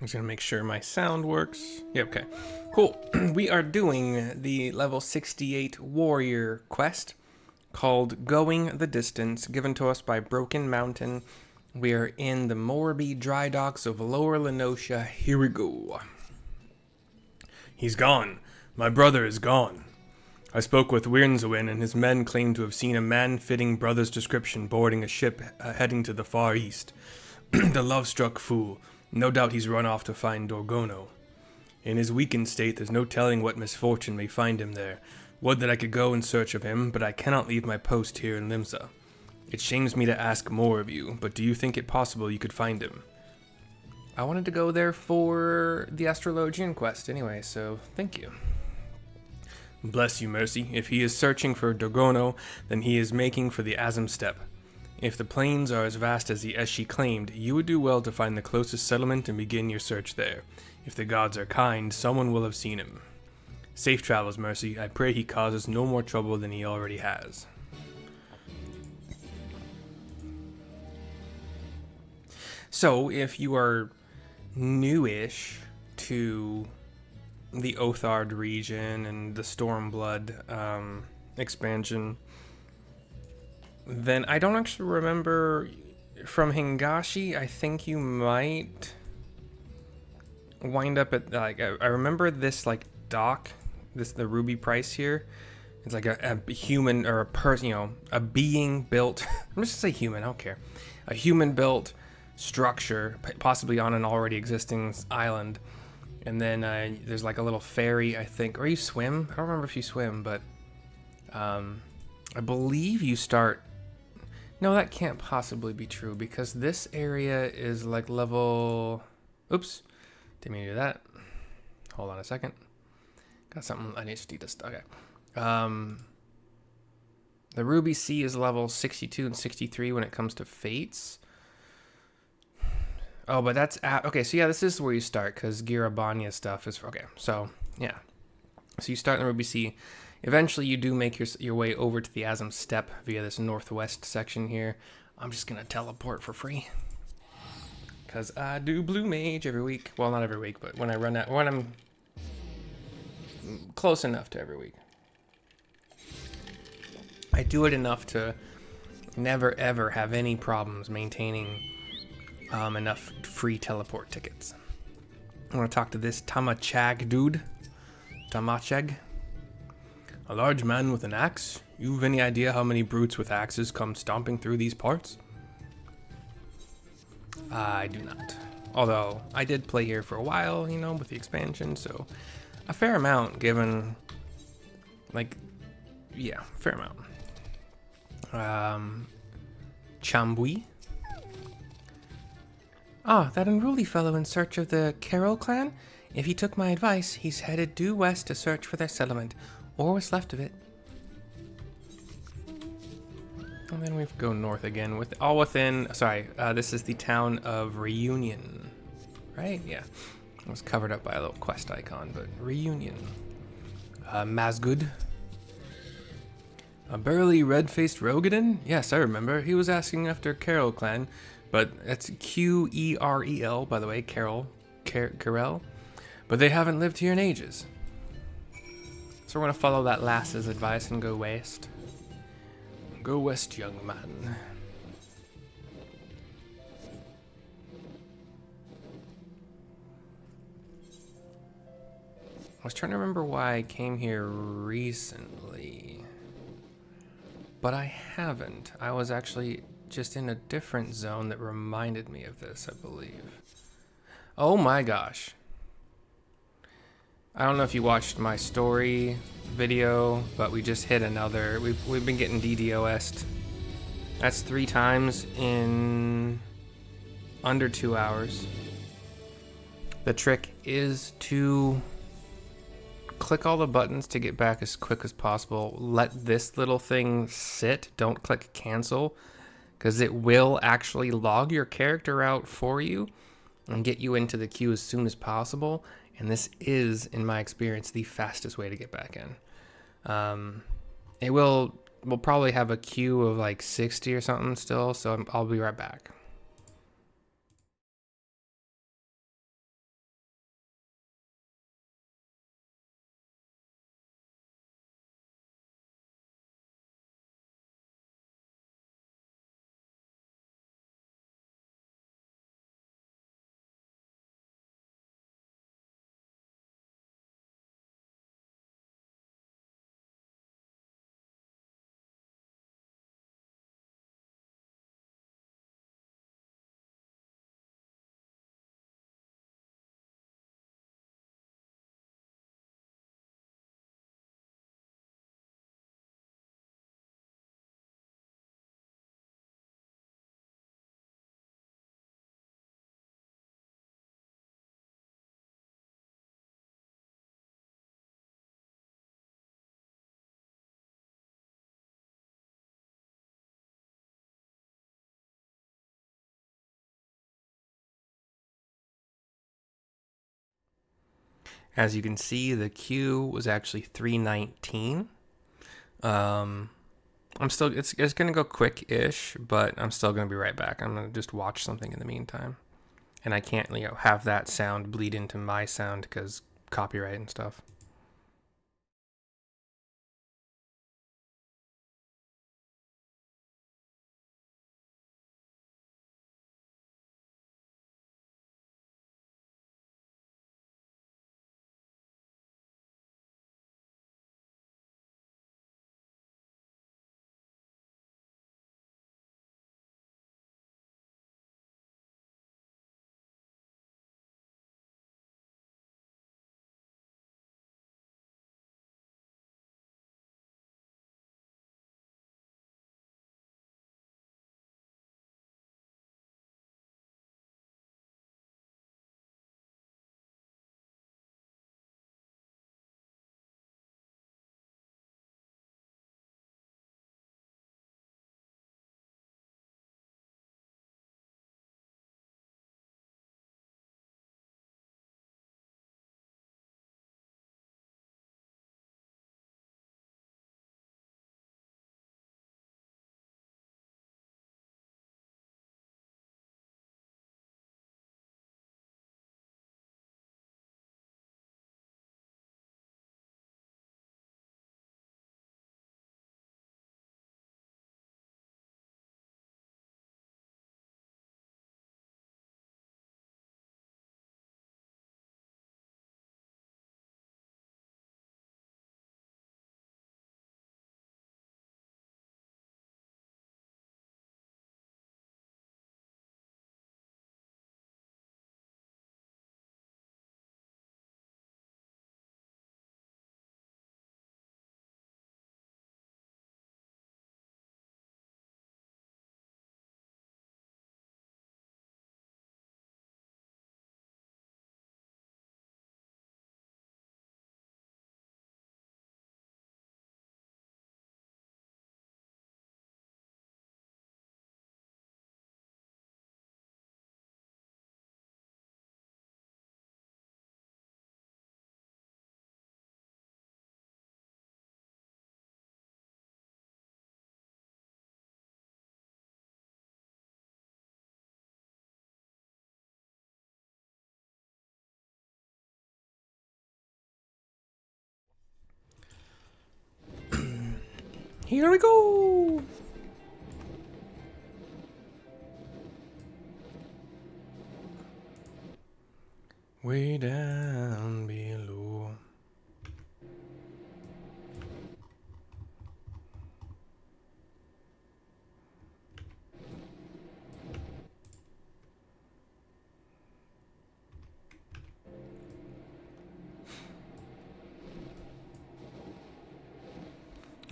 just gonna make sure my sound works. Yeah, okay. Cool. We are doing the level 68 warrior quest called Going the Distance, given to us by Broken Mountain. We are in the Morby dry docks of Lower Lenosha. Here we go. He's gone. My brother is gone. I spoke with Wyrnzewin, and his men claim to have seen a man fitting brother's description boarding a ship heading to the Far East. The love-struck fool. No doubt he's run off to find Dorgono. In his weakened state, there's no telling what misfortune may find him there. Would that I could go in search of him, but I cannot leave my post here in Limsa. It shames me to ask more of you, but do you think it possible you could find him? I wanted to go there for the Astrologian quest anyway, so thank you. Bless you, Mercy. If he is searching for Dorgono, then he is making for the Azim Steppe. If the plains are as vast as she claimed, you would do well to find the closest settlement and begin your search there. If the gods are kind, someone will have seen him. Safe travels, Mercy. I pray he causes no more trouble than he already has. So, if you are newish to the Othard region and the Stormblood expansion, then I don't actually remember from Hingashi. I think you might wind up at, like, I remember this, like, dock, the Ruby Price here. It's like a human, or a person, you know, a being built, I'm just gonna say human, I don't care. A human built structure, possibly on an already existing island. And then there's like a little ferry, I think, or you swim. I don't remember if you swim, but I believe you start. No, that can't possibly be true because this area is like level. Oops, didn't mean to do that. Hold on a second. Got something I need to start. Okay. The Ruby Sea is level 62 and 63 when it comes to fates. Oh, but that's okay. So yeah, this is where you start because Girabanya stuff is okay. So yeah, so you start in the Ruby Sea. Eventually, you do make your way over to the Azim Steppe via this northwest section here. I'm just gonna teleport for free because I do Blue Mage every week. Well, not every week, but when I'm close enough to every week, I do it enough to never ever have any problems maintaining enough free teleport tickets. I want to talk to this Tamachag dude. Tamachag. A large man with an axe? You've any idea how many brutes with axes come stomping through these parts? I do not. Although, I did play here for a while, you know, with the expansion, so a fair amount given, like, yeah, fair amount. Chambui. Ah, that unruly fellow in search of the Carol clan? If he took my advice, he's headed due west to search for their settlement, or what's left of it. And then we go north again, with all within, sorry, this is the town of Reunion, right? Yeah, it was covered up by a little quest icon, but Reunion. Mazgud. A burly, red-faced Rogadin? Yes, I remember. He was asking after Carol clan. But that's Qerel, by the way, Carol. But they haven't lived here in ages. So we're going to follow that lass's advice and go west. Go west, young man. I was trying to remember why I came here recently. But I haven't. I was actually just in a different zone that reminded me of this, I believe. Oh my gosh. I don't know if you watched my story video, but we just hit another. We've been getting DDoS'd. That's 3 times in under 2 hours. The trick is to click all the buttons to get back as quick as possible. Let this little thing sit. Don't click cancel, because it will actually log your character out for you and get you into the queue as soon as possible. And this is, in my experience, the fastest way to get back in. We'll probably have a queue of like 60 or something still, so I'll be right back. As you can see, the queue was actually 319. I'm still, it's gonna go quick-ish, but I'm still gonna be right back. I'm gonna just watch something in the meantime. And I can't, have that sound bleed into my sound because copyright and stuff. Here we go! Way down below.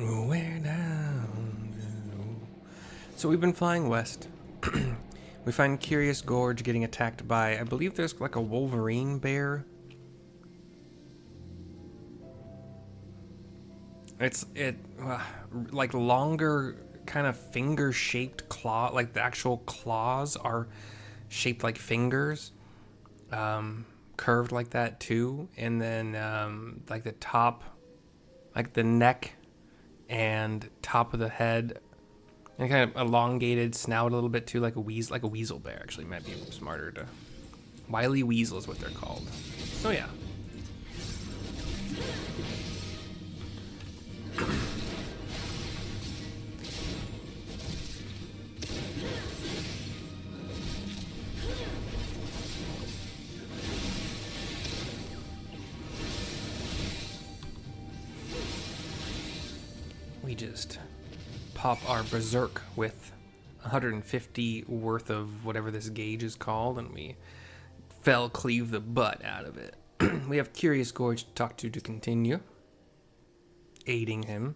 Way down below. So we've been flying west. We find Curious Gorge getting attacked by, I believe there's like a Wolverine bear. It's like longer kind of finger-shaped claw, like the actual claws are shaped like fingers, curved like that too, and then like the top, like the neck and top of the head, and kind of elongated snout a little bit too, like a weasel bear. Actually, might be smarter to. Wily weasel is what they're called. So yeah. We just pop our berserk with 150 worth of whatever this gauge is called, and we fell cleave the butt out of it. We have Curious Gorge to talk to continue, aiding him.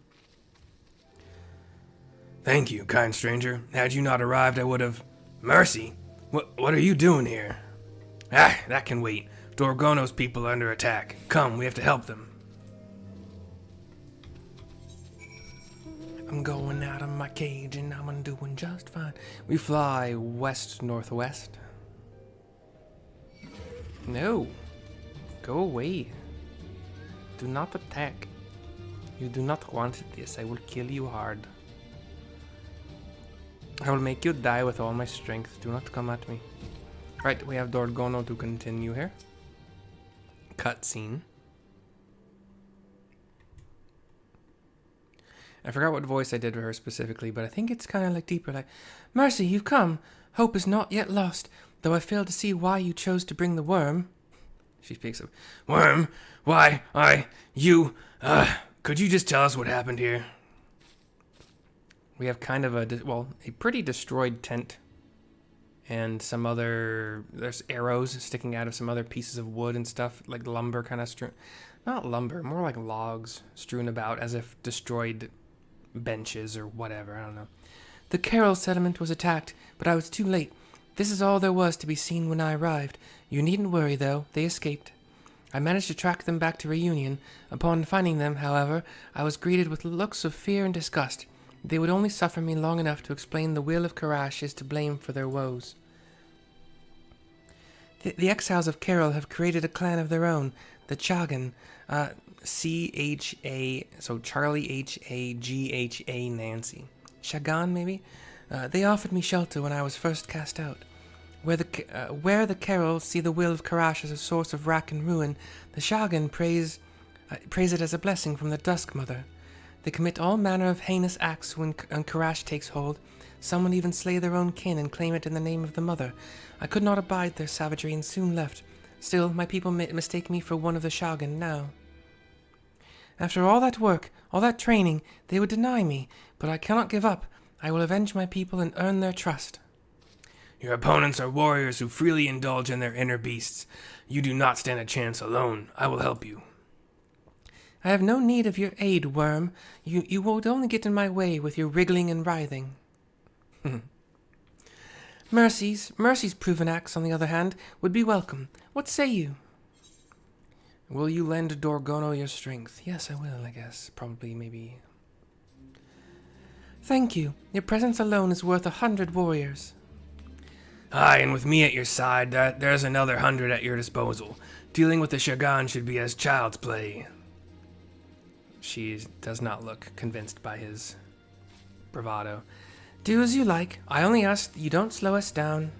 Thank you, kind stranger. Had you not arrived, I would have... Mercy! What are you doing here? Ah, that can wait. Dorgono's people are under attack. Come, we have to help them. I'm going out of my cage and I'm doing just fine. We fly west-northwest. No. Go away. Do not attack. You do not want this. I will kill you hard. I will make you die with all my strength. Do not come at me. Right, we have Dorgono to continue here. Cutscene. I forgot what voice I did for her specifically, but I think it's kind of like deeper, like, Mercy, you've come. Hope is not yet lost, though I fail to see why you chose to bring the worm. She speaks of, Worm? Why, could you just tell us what happened here? We have kind of a pretty destroyed tent. And some other, there's arrows sticking out of some other pieces of wood and stuff, like lumber kind of strewn. Not lumber, more like logs strewn about as if destroyed benches or whatever, I don't know. The Carroll settlement was attacked, but I was too late. This is all there was to be seen when I arrived. You needn't worry, though. They escaped. I managed to track them back to Reunion. Upon finding them, however, I was greeted with looks of fear and disgust. They would only suffer me long enough to explain the will of Karash is to blame for their woes. The exiles of Carroll have created a clan of their own, the Chagan, C-H-A, so Charlie H-A-G-H-A Nancy. Chagan, maybe? They offered me shelter when I was first cast out. Where the Carrolls see the will of Karash as a source of wrack and ruin, the Chagan praise it as a blessing from the Dusk Mother. They commit all manner of heinous acts when Karash takes hold. Some would even slay their own kin and claim it in the name of the Mother. I could not abide their savagery and soon left. Still, my people mistake me for one of the Chagan now. After all that work, all that training, they would deny me, but I cannot give up. I will avenge my people and earn their trust. Your opponents are warriors who freely indulge in their inner beasts. You do not stand a chance alone. I will help you. I have no need of your aid, worm. You would only get in my way with your wriggling and writhing. Mercy's proven acts, on the other hand, would be welcome. What say you? Will you lend Dorgono your strength? Yes, I will, I guess. Probably, maybe. Thank you. Your presence alone is worth 100 warriors. Aye, and with me at your side, there's another 100 at your disposal. Dealing with the Chagan should be as child's play. She does not look convinced by his bravado. Do as you like. I only ask that you don't slow us down.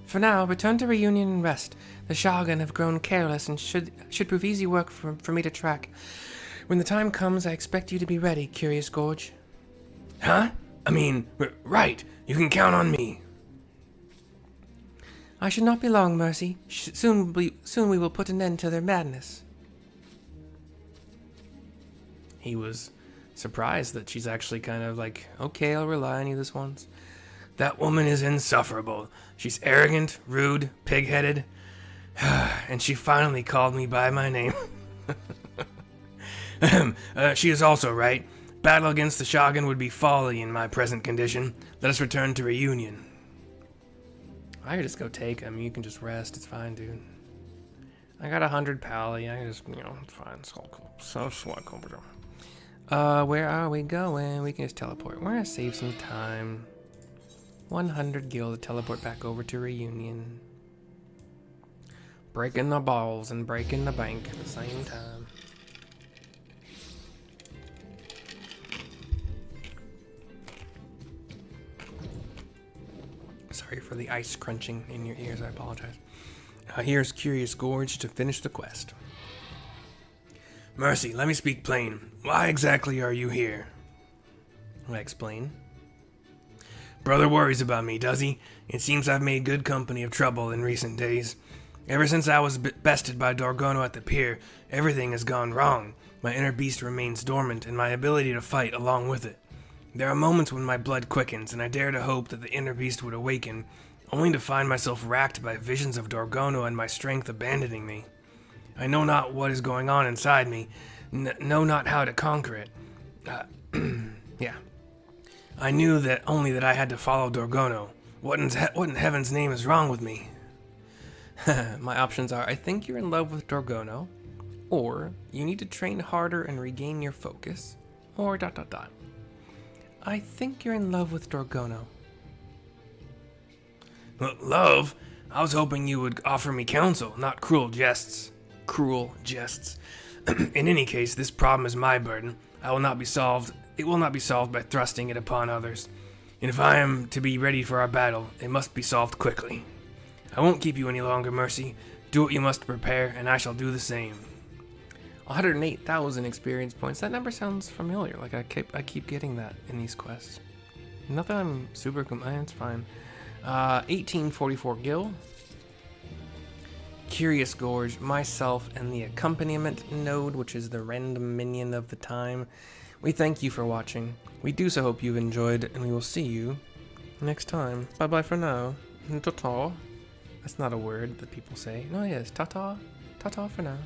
For now, return to Reunion and rest. The Chagan have grown careless and should prove easy work for me to track. When the time comes, I expect you to be ready, Curious Gorge. Huh? I mean, right. You can count on me. I should not be long, Mercy. Soon we will put an end to their madness. He was surprised that she's actually kind of like, okay, I'll rely on you this once. That woman is insufferable. She's arrogant, rude, pig-headed. And she finally called me by my name. She is also right. Battle against the Chagan would be folly in my present condition. Let us return to Reunion. I could just go take him. You can just rest. It's fine, dude. I got 100 pally. I can just, it's fine. It's all cool. So cool. Where are we going? We can just teleport. We're gonna save some time. 100 gil to teleport back over to Reunion. Breaking the balls and breaking the bank at the same time. Sorry for the ice crunching in your ears, I apologize. Here's Curious Gorge to finish the quest. Mercy, let me speak plain. Why exactly are you here? I explain. Brother worries about me, does he? It seems I've made good company of trouble in recent days. Ever since I was bested by Dorgono at the pier, everything has gone wrong. My inner beast remains dormant, and my ability to fight along with it. There are moments when my blood quickens, and I dare to hope that the inner beast would awaken, only to find myself racked by visions of Dorgono and my strength abandoning me. I know not what is going on inside me, know not how to conquer it. Yeah. I knew that only that I had to follow Dorgono. What in heaven's name is wrong with me? My options are, I think you're in love with Dorgono, or you need to train harder and regain your focus, or ... I think you're in love with Dorgono. Love? I was hoping you would offer me counsel, not cruel jests. Cruel jests. In any case, this problem is my burden. It will not be solved by thrusting it upon others. And if I am to be ready for our battle, it must be solved quickly. I won't keep you any longer, Mercy. Do what you must to prepare, and I shall do the same. 108,000 experience points. That number sounds familiar. Like I keep getting that in these quests. Not that I'm super it's fine. 1844 gil. Curious Gorge, myself, and the accompaniment node, which is the random minion of the time. We thank you for watching. We do so hope you've enjoyed, and we will see you next time. Bye bye for now. Ta-ta. That's not a word that people say. No, it is. Ta-ta. Ta-ta for now.